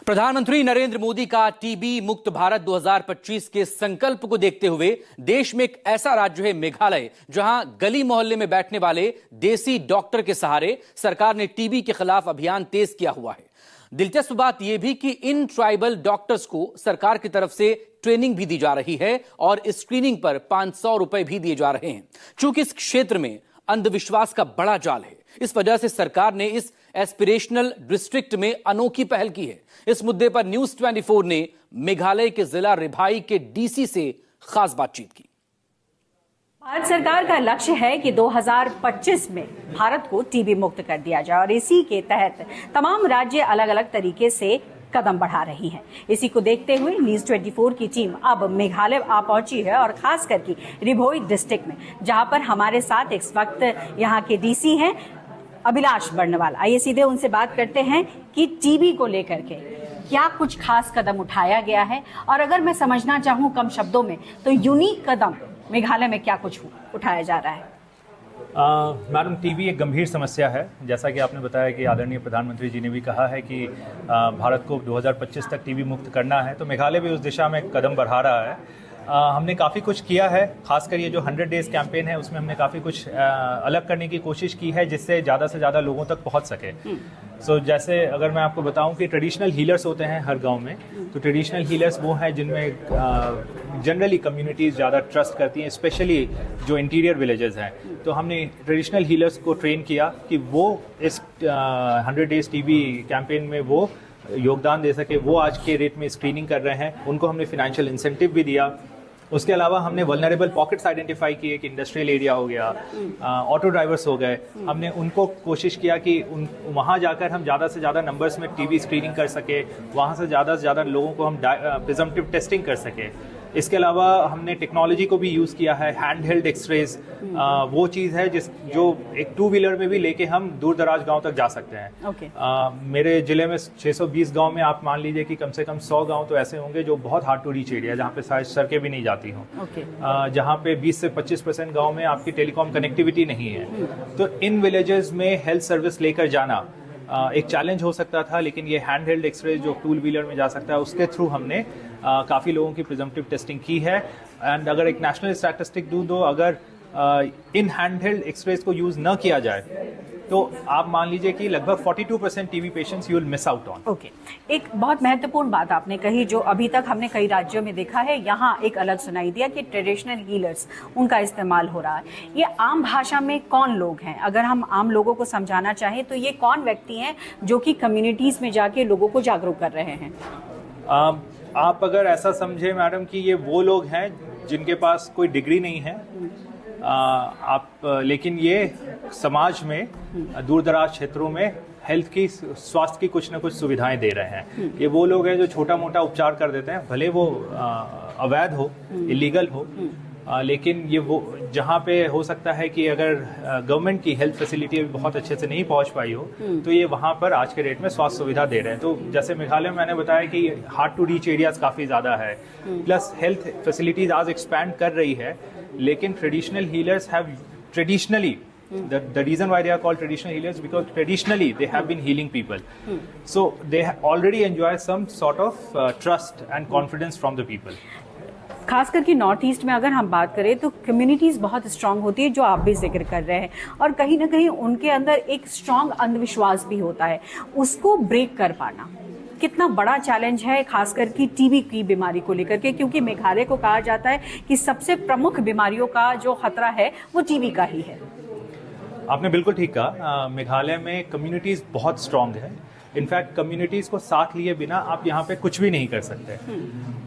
प्रधानमंत्री नरेंद्र मोदी का टीबी मुक्त भारत 2025 के संकल्प को देखते हुए देश में एक ऐसा राज्य है मेघालय, जहां गली मोहल्ले में बैठने वाले देसी डॉक्टर के सहारे सरकार ने टीबी के खिलाफ अभियान तेज किया हुआ है। दिलचस्प बात यह भी कि इन ट्राइबल डॉक्टर्स को सरकार की तरफ से ट्रेनिंग भी दी जा रही है और स्क्रीनिंग पर 500 रुपए भी दिए जा रहे हैं। चूंकि इस क्षेत्र में अंधविश्वास का बड़ा जाल है, इस वजह से सरकार ने इस एस्पिरेशनल डिस्ट्रिक्ट में अनोखी पहल की है। इस मुद्दे पर न्यूज 24 ने मेघालय के जिला रिभाई के डीसी से खास बातचीत की। भारत सरकार का लक्ष्य है कि 2025 में भारत को टीबी मुक्त कर दिया जाए और इसी के तहत तमाम राज्य अलग अलग तरीके से कदम बढ़ा रही हैं। इसी को देखते हुए न्यूज 24 की टीम अब मेघालय आ पहुंची है और खास करके रिभोई डिस्ट्रिक्ट में, जहां पर हमारे साथ इस वक्त यहां के डीसी हैं अभिलाष बर्णवाल। आइए सीधे उनसे बात करते हैं कि टीबी को लेकर के क्या कुछ खास कदम उठाया गया है, और अगर मैं समझना चाहूं कम शब्दों में तो यूनिक कदम मेघालय में क्या कुछ उठाया जा रहा है। मैडम, टीबी एक गंभीर समस्या है। जैसा कि आपने बताया कि आदरणीय प्रधानमंत्री जी ने भी कहा है कि भारत को 2025 तक टीबी मुक्त करना है, तो मेघालय भी उस दिशा में कदम बढ़ा रहा है। हमने काफ़ी कुछ किया है, खासकर ये जो 100 डेज कैंपेन है उसमें हमने काफ़ी कुछ अलग करने की कोशिश की है जिससे ज़्यादा से ज़्यादा लोगों तक पहुंच सके। जैसे अगर मैं आपको बताऊं कि ट्रेडिशनल हीलर्स होते हैं हर गांव में, तो ट्रेडिशनल हीलर्स वो हैं जिनमें जनरली कम्युनिटीज़ ज़्यादा ट्रस्ट करती हैं, स्पेशली जो इंटीरियर विलेजेस हैं। तो हमने ट्रेडिशनल हीलर्स को ट्रेन किया कि वो इस 100 डेज टीबी कैंपेन में वो योगदान दे सके। वो आज के रेट में स्क्रीनिंग कर रहे हैं, उनको हमने फिनेंशियल इंसेंटिव भी दिया। उसके अलावा हमने वल्नरेबल पॉकेट्स आइडेंटिफाई किए कि इंडस्ट्रियल एरिया हो गया, ऑटो ड्राइवर्स हो गए। हमने उनको कोशिश किया कि वहाँ जाकर हम ज़्यादा से ज़्यादा नंबर्स में टीबी स्क्रीनिंग कर सके, वहाँ से ज़्यादा लोगों को हम प्रिजम्पटिव टेस्टिंग कर सके। इसके अलावा हमने टेक्नोलॉजी को भी यूज़ किया है, हैंड हेल्ड एक्सरेज। वो चीज़ है जो एक 2 व्हीलर में भी लेके हम दूर दराज गांव तक जा सकते हैं। मेरे ज़िले में 620 गांव में आप मान लीजिए कि कम से कम 100 गांव तो ऐसे होंगे जो बहुत हार्ड टू रीच एरिया, जहाँ पे शायद सड़कें भी नहीं जाती हों, जहाँ पे 20 से 25% गाँव में आपकी टेलीकॉम कनेक्टिविटी नहीं है। तो इन विलेजेस में हेल्थ सर्विस लेकर जाना एक चैलेंज हो सकता था, लेकिन ये हैंड हेल्ड एक्सरे जो 2 व्हीलर में जा सकता है, उसके थ्रू हमने काफ़ी लोगों की प्रिजम्पटिव टेस्टिंग की है। एंड अगर एक नेशनल स्टैटिस्टिक दूँ तो अगर इन हैंड हेल्ड एक्सरेज को यूज़ न किया जाए तो आप मान लीजिए कि लगभग 42% TB patients you will miss out on. Okay, एक बहुत महत्वपूर्ण बात आपने कही जो अभी तक हमने कई राज्यों में देखा है, यहाँ एक अलग सुनाई दिया कि ट्रेडिशनल हीलर्स उनका इस्तेमाल हो रहा है। ये आम भाषा में कौन लोग हैं? अगर हम आम लोगों को समझाना चाहें तो ये कौन व्यक्ति हैं जो कि कम्युनिटीज में जाके लोगों को जागरूक कर रहे हैं? आप अगर ऐसा समझे मैडम कि ये वो लोग हैं जिनके पास कोई डिग्री नहीं है, लेकिन ये समाज में दूर दराज क्षेत्रों में हेल्थ की, स्वास्थ्य की कुछ न कुछ सुविधाएं दे रहे हैं। ये वो लोग हैं जो छोटा मोटा उपचार कर देते हैं, भले वो अवैध हो, इलीगल हो, लेकिन ये वो जहाँ पे हो सकता है कि अगर गवर्नमेंट की हेल्थ फैसिलिटी बहुत अच्छे से नहीं पहुँच पाई हो, तो ये वहाँ पर आज के रेट में स्वास्थ्य सुविधा दे रहे हैं। तो जैसे मेघालय में मैंने बताया कि हार्ड टू रीच एरियाज काफ़ी ज़्यादा है, प्लस हेल्थ फैसिलिटीज आज एक्सपैंड कर रही है, लेकिन traditional healers have traditionally the reason why they are called traditional healers because traditionally they have been healing people. So they already enjoy some sort of trust and confidence from the people. खास करके north east में अगर हम बात करें तो communities बहुत strong होती है, जो आप भी जिक्र कर रहे हैं, और कहीं ना कहीं उनके अंदर एक स्ट्रांग अंधविश्वास भी होता है। उसको ब्रेक कर पाना कितना बड़ा चैलेंज है, खासकर की टीबी की बीमारी को लेकर के, क्योंकि मेघालय को कहा जाता है कि सबसे प्रमुख बीमारियों का जो खतरा है वो टीबी का ही है। आपने बिल्कुल ठीक कहा। मेघालय में कम्युनिटीज़ बहुत स्ट्रांग है। इनफैक्ट कम्युनिटीज़ को साथ लिए बिना आप यहाँ पे कुछ भी नहीं कर सकते।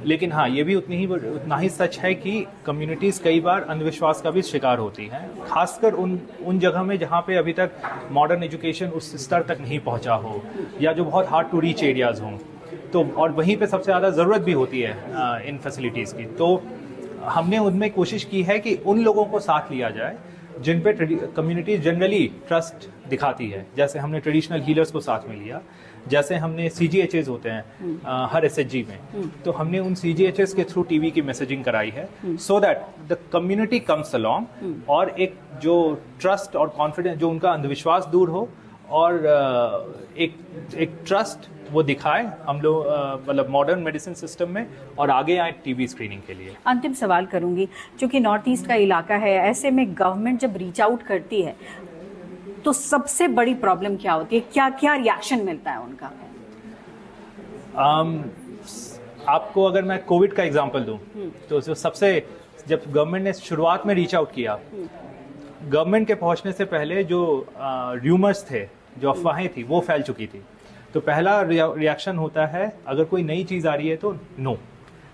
लेकिन हाँ, ये भी उतना ही सच है कि कम्युनिटीज़ कई बार अंधविश्वास का भी शिकार होती हैं, खासकर उन जगह में जहाँ पे अभी तक मॉडर्न एजुकेशन उस स्तर तक नहीं पहुँचा हो, या जो बहुत हार्ड टू रीच एरियाज़ हों। तो और वहीं पे सबसे ज़्यादा ज़रूरत भी होती है इन फैसिलिटीज़ की। तो हमने उनमें कोशिश की है कि उन लोगों को साथ लिया जाए जिन पे कम्युनिटी जनरली ट्रस्ट दिखाती है। जैसे हमने ट्रेडिशनल हीलर्स को साथ में लिया, जैसे हमने CGHS होते हैं हर SHG में, तो हमने उन CGHS के थ्रू टीवी की मैसेजिंग कराई है, so that the community comes along और एक जो ट्रस्ट और कॉन्फिडेंस, जो उनका अंधविश्वास दूर हो और एक ट्रस्ट वो दिखाएं हम लोग मतलब मॉडर्न मेडिसिन सिस्टम में, और आगे आए टीबी स्क्रीनिंग के लिए। अंतिम सवाल करूंगी, क्योंकि नॉर्थ ईस्ट का इलाका है, ऐसे में गवर्नमेंट जब रीच आउट करती है तो सबसे बड़ी प्रॉब्लम क्या होती है, क्या क्या रिएक्शन मिलता है उनका? आपको अगर मैं कोविड का एग्जांपल दूं, तो जो सबसे, जब गवर्नमेंट ने शुरुआत में रीच आउट किया, गवर्नमेंट के पहुंचने से पहले जो र्यूमर्स थे, जो अफवाहें थी, वो फैल चुकी थी। तो पहला रिएक्शन होता है, अगर कोई नई चीज़ आ रही है तो नो,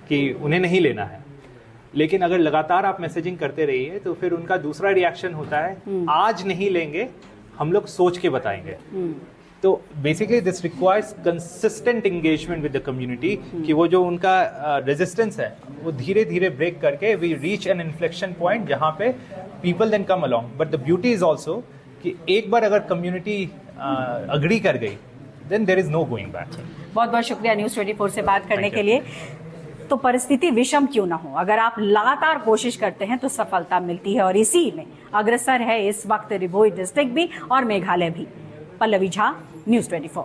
कि उन्हें नहीं लेना है। लेकिन अगर लगातार आप मैसेजिंग करते रहिए तो फिर उनका दूसरा रिएक्शन होता है, आज नहीं लेंगे, हम लोग सोच के बताएंगे। तो basically this requires consistent engagement with the community, कि वो जो उनका रेजिस्टेंस है वो धीरे धीरे ब्रेक करके we reach an inflection point जहाँ पे people then come along. But the beauty is also कि एक बार अगर कम्युनिटी अग्री कर गई, then there is no going back. बहुत बहुत शुक्रिया न्यूज़ 24 से बात करने के लिए। तो परिस्थिति विषम क्यों ना हो, अगर आप लगातार कोशिश करते हैं तो सफलता मिलती है, और इसी में अग्रसर है इस वक्त रिभोई डिस्ट्रिक्ट भी और मेघालय भी। पल्लवी झा, न्यूज़ 24।